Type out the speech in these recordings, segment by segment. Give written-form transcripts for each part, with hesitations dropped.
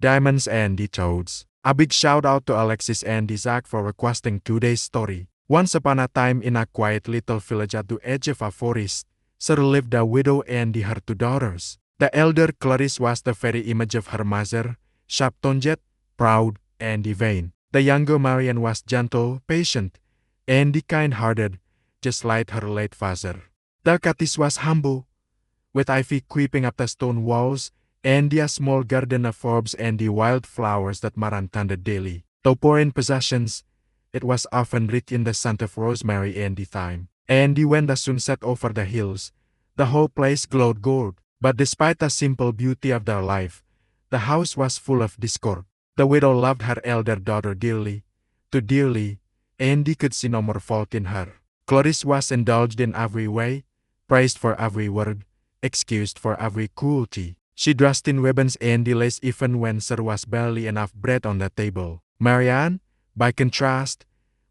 diamonds and the toads. A big shout out to Alexis and Isaac for requesting today's story. Once upon a time in a quiet little village at the edge of a forest, there lived a widow and her two daughters. The elder Clarice was the very image of her mother, sharp-tongued, proud, and vain. The younger Marianne was gentle, patient, and kind-hearted, just like her late father. The cottage was humble, with ivy creeping up the stone walls, and a small garden of herbs and the wild flowers that Maran tended daily. Though poor in possessions, it was often rich in the scent of rosemary and thyme. And when the sun set over the hills, the whole place glowed gold. But despite the simple beauty of their life, the house was full of discord. The widow loved her elder daughter dearly, too dearly, and could see no more fault in her. Clarice was indulged in every way, praised for every word, excused for every cruelty. She dressed in ribbons and lace even when there was barely enough bread on the table. Marianne, by contrast,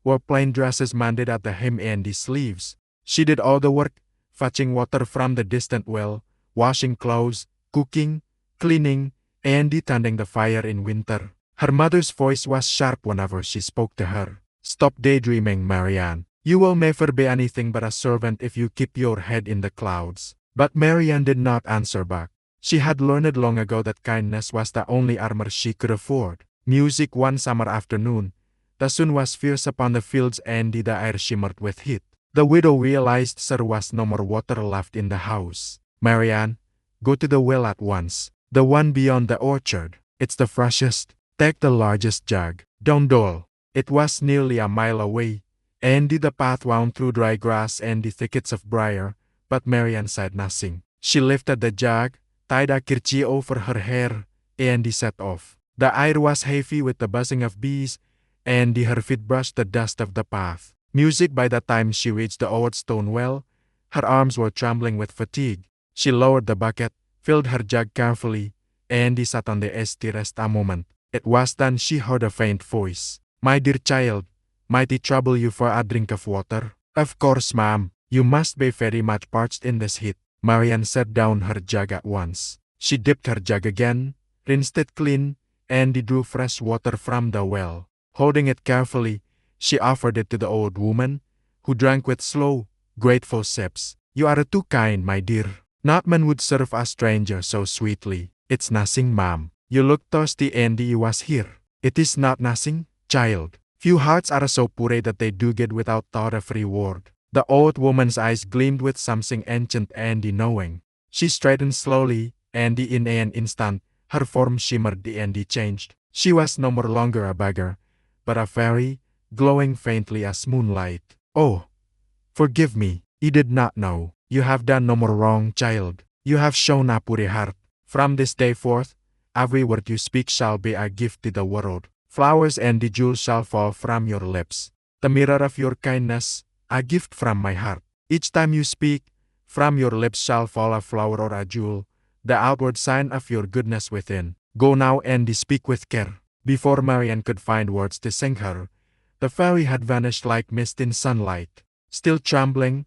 wore plain dresses mended at the hem and the sleeves. She did all the work, fetching water from the distant well, washing clothes, cooking, cleaning, and tending the fire in winter. Her mother's voice was sharp whenever she spoke to her. "Stop daydreaming, Marianne. You will never be anything but a servant if you keep your head in the clouds." But Marianne did not answer back. She had learned long ago that kindness was the only armor she could afford. Music one summer afternoon. The sun was fierce upon the fields and the air shimmered with heat. The widow realized there was no more water left in the house. "Marianne, go to the well at once. The one beyond the orchard. It's the freshest. Take the largest jug. Don't dawdle." It was nearly a mile away, and the path wound through dry grass and the thickets of briar, but Marianne said nothing. She lifted the jug, tied a kerchief over her hair, and set off. The air was heavy with the buzzing of bees, and her feet brushed the dust of the path. Music by the time she reached the old stone well, her arms were trembling with fatigue. She lowered the bucket, filled her jug carefully, and sat on the edge to rest a moment. It was then she heard a faint voice. "My dear child, might it trouble you for a drink of water?" "Of course, ma'am. You must be very much parched in this heat." Marianne set down her jug at once. She dipped her jug again, rinsed it clean, and drew fresh water from the well. Holding it carefully, she offered it to the old woman, who drank with slow, grateful sips. "You are too kind, my dear. Not man would serve a stranger so sweetly." "It's nothing, ma'am. You look thirsty and you was here." "It is not nothing, child. Few hearts are so poor that they do good without thought of reward." The old woman's eyes gleamed with something ancient and knowing. She straightened slowly, and in an instant, her form shimmered and changed. She was no more longer a beggar, but a fairy, glowing faintly as moonlight. "Oh, forgive me. You did not know. You have done no more wrong, child. You have shown a pure heart. From this day forth, every word you speak shall be a gift to the world. Flowers and the jewels shall fall from your lips. The mirror of your kindness, a gift from my heart. Each time you speak, from your lips shall fall a flower or a jewel, the outward sign of your goodness within. Go now and speak with care." Before Marianne could find words to thank her, the fairy had vanished like mist in sunlight. Still trembling,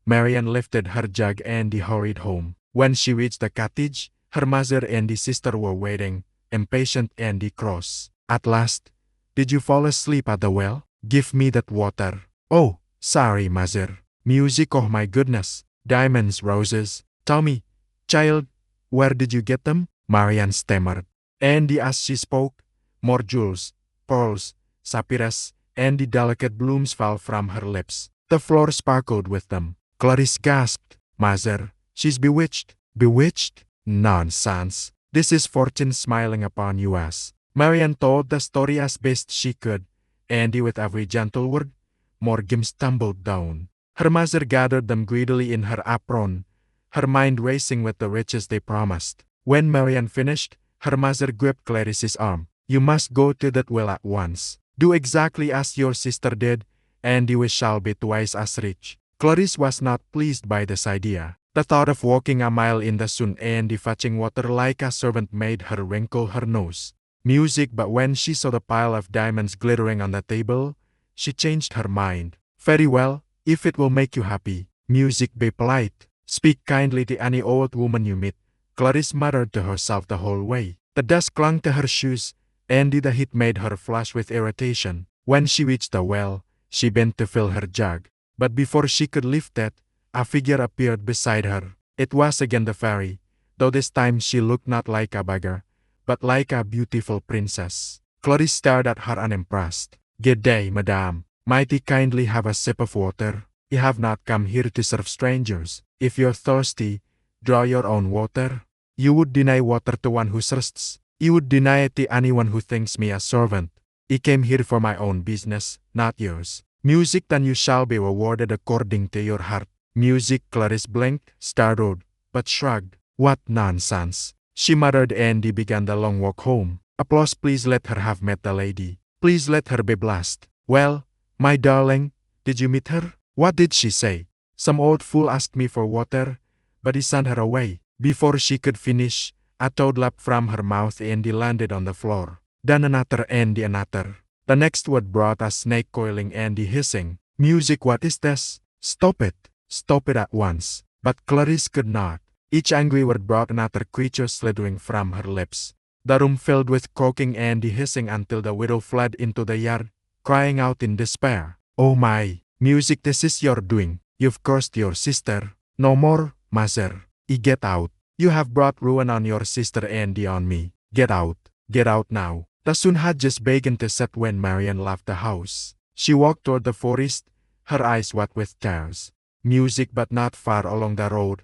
Marianne lifted her jug and hurried home. When she reached the cottage, her mother and sister were waiting, impatient and cross. "At last, did you fall asleep at the well? Give me that water." "Oh, sorry, mother. Music, oh my goodness. Diamonds, roses. Tell me, child, where did you get them?" Marianne stammered. And as she spoke, more jewels, pearls, sapphires, and the delicate blooms fell from her lips. The floor sparkled with them. Clarice gasped. "Mother, she's bewitched." "Bewitched? Nonsense. This is fortune smiling upon you as." Marianne told the story as best she could, and with every gentle word, more gems tumbled down. Her mother gathered them greedily in her apron, her mind racing with the riches they promised. When Marianne finished, her mother gripped Clarice's arm. "You must go to that well at once. Do exactly as your sister did, and you shall be twice as rich." Clarice was not pleased by this idea. The thought of walking a mile in the sun and fetching water like a servant made her wrinkle her nose. Music, but when she saw the pile of diamonds glittering on the table, she changed her mind. "Very well, if it will make you happy. Music, be polite. Speak kindly to any old woman you meet," Clarice muttered to herself the whole way. The dust clung to her shoes, and the heat made her flush with irritation. When she reached the well, she bent to fill her jug. But before she could lift it, a figure appeared beside her. It was again the fairy, though this time she looked not like a beggar, but like a beautiful princess. Clarice stared at her unimpressed. "Good day, madame. Might you kindly have a sip of water? You have not come here to serve strangers. If you're thirsty, draw your own water. You would deny water to one who thirsts. You would deny it to anyone who thinks me a servant. I came here for my own business, not yours. Music, then you shall be rewarded according to your heart." Music. Clarice blinked, startled, but shrugged. "What nonsense," she muttered, and began the long walk home. Applause. "Please let her have met the lady. Please let her be blessed." "Well, my darling, did you meet her? What did she say?" "Some old fool asked me for water, but he sent her away." Before she could finish, a toad leapt from her mouth and landed on the floor. Then another and another. The next word brought a snake coiling and hissing. "Music, what is this? Stop it! Stop it at once." But Clarice could not. Each angry word brought another creature slithering from her lips. The room filled with croaking and hissing until the widow fled into the yard, crying out in despair. "Oh my, Music, this is your doing. You've cursed your sister. No more, mother. Get out. You have brought ruin on your sister and on me. Get out. Get out now." The sun had just begun to set when Marian left the house. She walked toward the forest, her eyes wet with tears. Music, but not far along the road.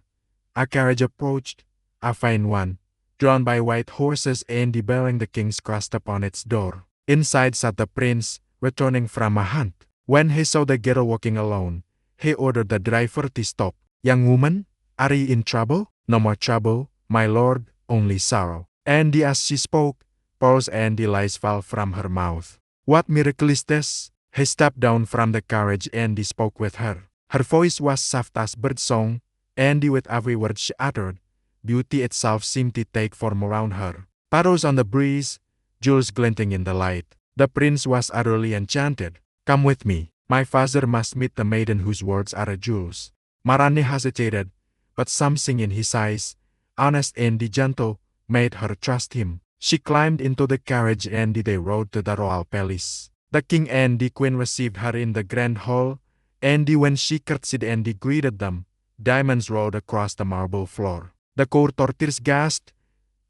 A carriage approached, a fine one, drawn by white horses and bearing the king's crest upon its door. Inside sat the prince, returning from a hunt. When he saw the girl walking alone, he ordered the driver to stop. "Young woman, are you in trouble?" "No more trouble, my lord, only sorrow." And as she spoke, pearls and lies fell from her mouth. "What miracle is this?" He stepped down from the carriage and spoke with her. Her voice was soft as birdsong, and with every word she uttered, beauty itself seemed to take form around her. Petals on the breeze, jewels glinting in the light. The prince was utterly enchanted. "Come with me. My father must meet the maiden whose words are jewels." Marani hesitated, but something in his eyes, honest and gentle, made her trust him. She climbed into the carriage and they rode to the royal palace. The king and the queen received her in the grand hall, and when she curtsied and greeted them, diamonds rolled across the marble floor. The courtiers gasped,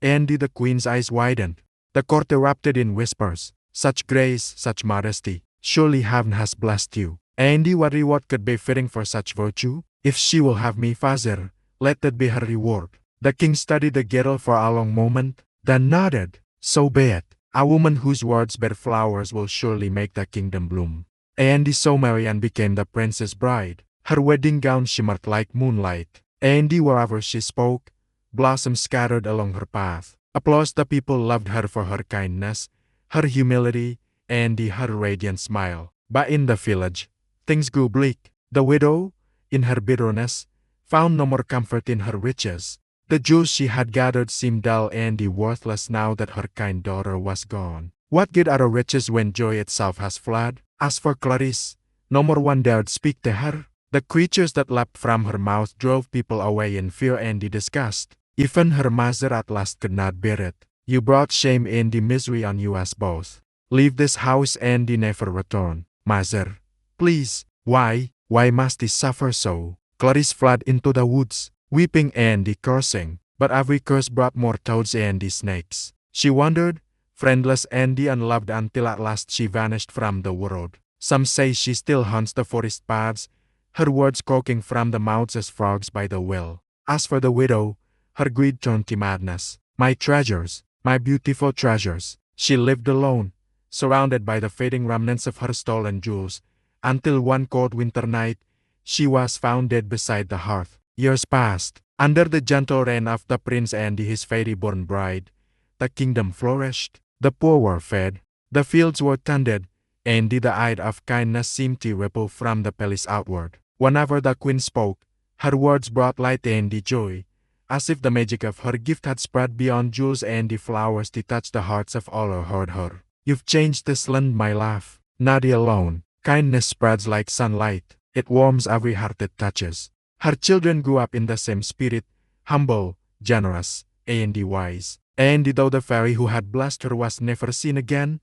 and the queen's eyes widened. The court erupted in whispers. "Such grace, such modesty. Surely heaven has blessed you. And what reward could be fitting for such virtue? If she will have me, father, let that be her reward." The king studied the girl for a long moment, then nodded. "So be it. A woman whose words bear flowers will surely make the kingdom bloom." And so Marian became the prince's bride. Her wedding gown shimmered like moonlight, and wherever she spoke, blossoms scattered along her path. Applause. The people loved her for her kindness, her humility, and her radiant smile. But in the village, things grew bleak. The widow, in her bitterness, found no more comfort in her riches. The jewels she had gathered seemed dull and worthless now that her kind daughter was gone. What good are riches when joy itself has fled? As for Clarice, no more one dared speak to her. The creatures that leapt from her mouth drove people away in fear and disgust. Even her mother at last could not bear it. "You brought shame and misery on you as both. Leave this house and never return. Mother, please, why must he suffer so?" Clarice fled into the woods, weeping and cursing, but every curse brought more toads and snakes. She wandered, friendless and unloved, until at last she vanished from the world. Some say she still haunts the forest paths, her words croaking from the mouths as frogs by the well. As for the widow, her greed turned to madness. "My treasures, my beautiful treasures." She lived alone, surrounded by the fading remnants of her stolen jewels, until one cold winter night, she was found dead beside the hearth. Years passed. Under the gentle reign of the prince and his fairy-born bride, the kingdom flourished. The poor were fed, the fields were tended, and the tide of kindness seemed to ripple from the palace outward. Whenever the queen spoke, her words brought light and joy, as if the magic of her gift had spread beyond jewels and flowers to touch the hearts of all who heard her. "You've changed this land, my love. Not alone. Kindness spreads like sunlight. It warms every heart it touches." Her children grew up in the same spirit, humble, generous, and wise. And though the fairy who had blessed her was never seen again,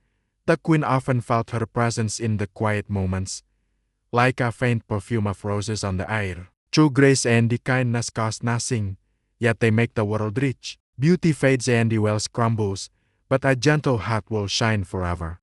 the queen often felt her presence in the quiet moments, like a faint perfume of roses on the air. True grace and the kindness cost nothing, yet they make the world rich. Beauty fades and the wealth crumbles, but a gentle heart will shine forever.